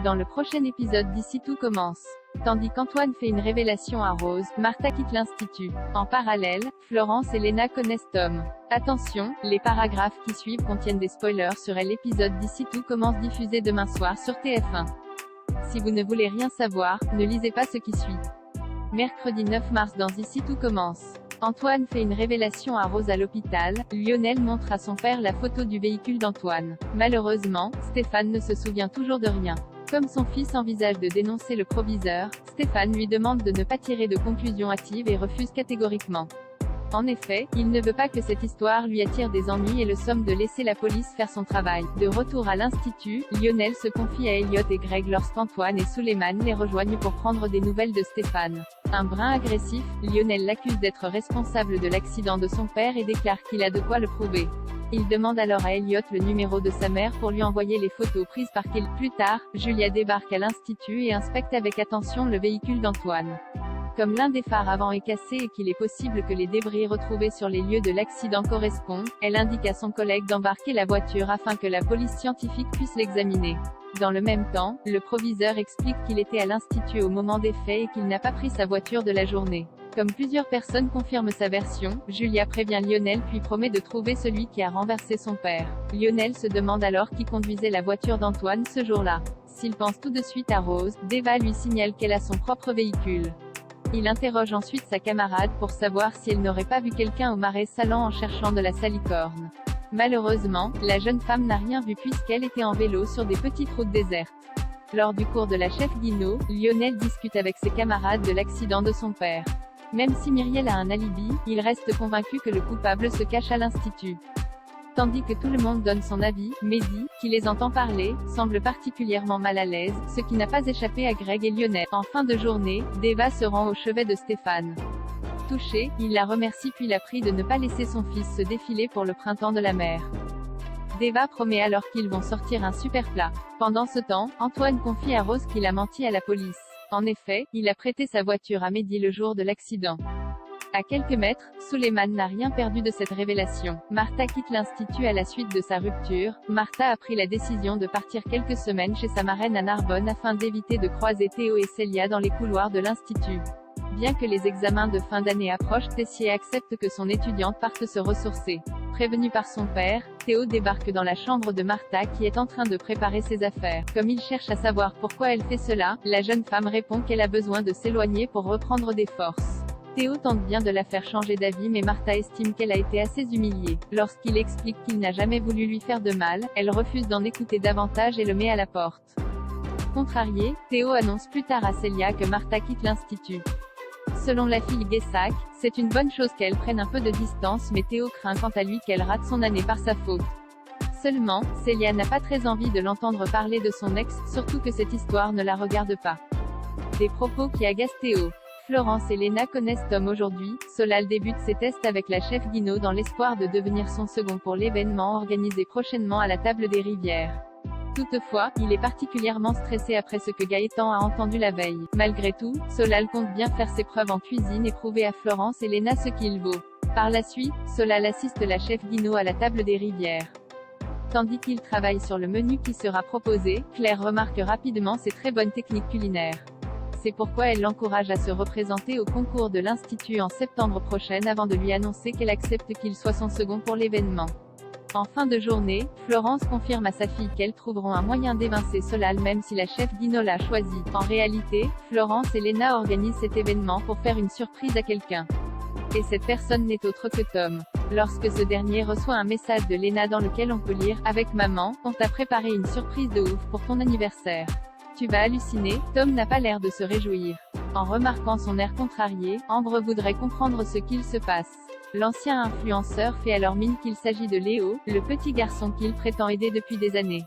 Dans le prochain épisode d'Ici tout commence. Tandis qu'Antoine fait une révélation à Rose, Martha quitte l'institut. En parallèle, Florence et Lena connaissent Tom. Attention, les paragraphes qui suivent contiennent des spoilers sur l'épisode d'Ici tout commence diffusé demain soir sur TF1. Si vous ne voulez rien savoir, ne lisez pas ce qui suit. Mercredi 9 mars dans Ici tout commence. Antoine fait une révélation à Rose à l'hôpital, Lionel montre à son père la photo du véhicule d'Antoine. Malheureusement, Stéphane ne se souvient toujours de rien. Comme son fils envisage de dénoncer le proviseur, Stéphane lui demande de ne pas tirer de conclusions hâtives et refuse catégoriquement. En effet, il ne veut pas que cette histoire lui attire des ennuis et le somme de laisser la police faire son travail. De retour à l'institut, Lionel se confie à Elliot et Greg lorsqu'Antoine et Suleiman les rejoignent pour prendre des nouvelles de Stéphane. Un brin agressif, Lionel l'accuse d'être responsable de l'accident de son père et déclare qu'il a de quoi le prouver. Il demande alors à Elliot le numéro de sa mère pour lui envoyer les photos prises par Kelly. Plus tard, Julia débarque à l'institut et inspecte avec attention le véhicule d'Antoine. Comme l'un des phares avant est cassé et qu'il est possible que les débris retrouvés sur les lieux de l'accident correspondent, elle indique à son collègue d'embarquer la voiture afin que la police scientifique puisse l'examiner. Dans le même temps, le proviseur explique qu'il était à l'institut au moment des faits et qu'il n'a pas pris sa voiture de la journée. Comme plusieurs personnes confirment sa version, Julia prévient Lionel puis promet de trouver celui qui a renversé son père. Lionel se demande alors qui conduisait la voiture d'Antoine ce jour-là. S'il pense tout de suite à Rose, Deva lui signale qu'elle a son propre véhicule. Il interroge ensuite sa camarade pour savoir si elle n'aurait pas vu quelqu'un au marais salant en cherchant de la salicorne. Malheureusement, la jeune femme n'a rien vu puisqu'elle était en vélo sur des petites routes désertes. Lors du cours de la chef Guinaud, Lionel discute avec ses camarades de l'accident de son père. Même si Myriel a un alibi, il reste convaincu que le coupable se cache à l'institut. Tandis que tout le monde donne son avis, Mehdi, qui les entend parler, semble particulièrement mal à l'aise, ce qui n'a pas échappé à Greg et Lionel. En fin de journée, Deva se rend au chevet de Stéphane. Touché, il la remercie puis la prie de ne pas laisser son fils se défiler pour le printemps de la mer. Deva promet alors qu'ils vont sortir un super plat. Pendant ce temps, Antoine confie à Rose qu'il a menti à la police. En effet, il a prêté sa voiture à Mehdi le jour de l'accident. À quelques mètres, Suleiman n'a rien perdu de cette révélation. Martha quitte l'institut à la suite de sa rupture. Martha a pris la décision de partir quelques semaines chez sa marraine à Narbonne afin d'éviter de croiser Théo et Célia dans les couloirs de l'institut. Bien que les examens de fin d'année approchent, Tessier accepte que son étudiante parte se ressourcer. Prévenu par son père, Théo débarque dans la chambre de Martha qui est en train de préparer ses affaires. Comme il cherche à savoir pourquoi elle fait cela, la jeune femme répond qu'elle a besoin de s'éloigner pour reprendre des forces. Théo tente bien de la faire changer d'avis mais Martha estime qu'elle a été assez humiliée. Lorsqu'il explique qu'il n'a jamais voulu lui faire de mal, elle refuse d'en écouter davantage et le met à la porte. Contrarié, Théo annonce plus tard à Célia que Martha quitte l'institut. Selon la fille Guessac, c'est une bonne chose qu'elle prenne un peu de distance mais Théo craint quant à lui qu'elle rate son année par sa faute. Seulement, Célia n'a pas très envie de l'entendre parler de son ex, surtout que cette histoire ne la regarde pas. Des propos qui agacent Théo. Florence et Lena connaissent Tom aujourd'hui. Solal débute ses tests avec la chef Guinaud dans l'espoir de devenir son second pour l'événement organisé prochainement à la table des Rivières. Toutefois, il est particulièrement stressé après ce que Gaëtan a entendu la veille. Malgré tout, Solal compte bien faire ses preuves en cuisine et prouver à Florence et Lena ce qu'il vaut. Par la suite, Solal assiste la chef Guinaud à la table des Rivières. Tandis qu'il travaille sur le menu qui sera proposé, Claire remarque rapidement ses très bonnes techniques culinaires. C'est pourquoi elle l'encourage à se représenter au concours de l'Institut en septembre prochain avant de lui annoncer qu'elle accepte qu'il soit son second pour l'événement. En fin de journée, Florence confirme à sa fille qu'elles trouveront un moyen d'évincer Solal même si la chef Guinaud l'a choisi. En réalité, Florence et Lena organisent cet événement pour faire une surprise à quelqu'un. Et cette personne n'est autre que Tom. Lorsque ce dernier reçoit un message de Lena dans lequel on peut lire « Avec maman, on t'a préparé une surprise de ouf pour ton anniversaire. Tu vas halluciner », Tom n'a pas l'air de se réjouir. En remarquant son air contrarié, Ambre voudrait comprendre ce qu'il se passe. L'ancien influenceur fait alors mine qu'il s'agit de Léo, le petit garçon qu'il prétend aider depuis des années.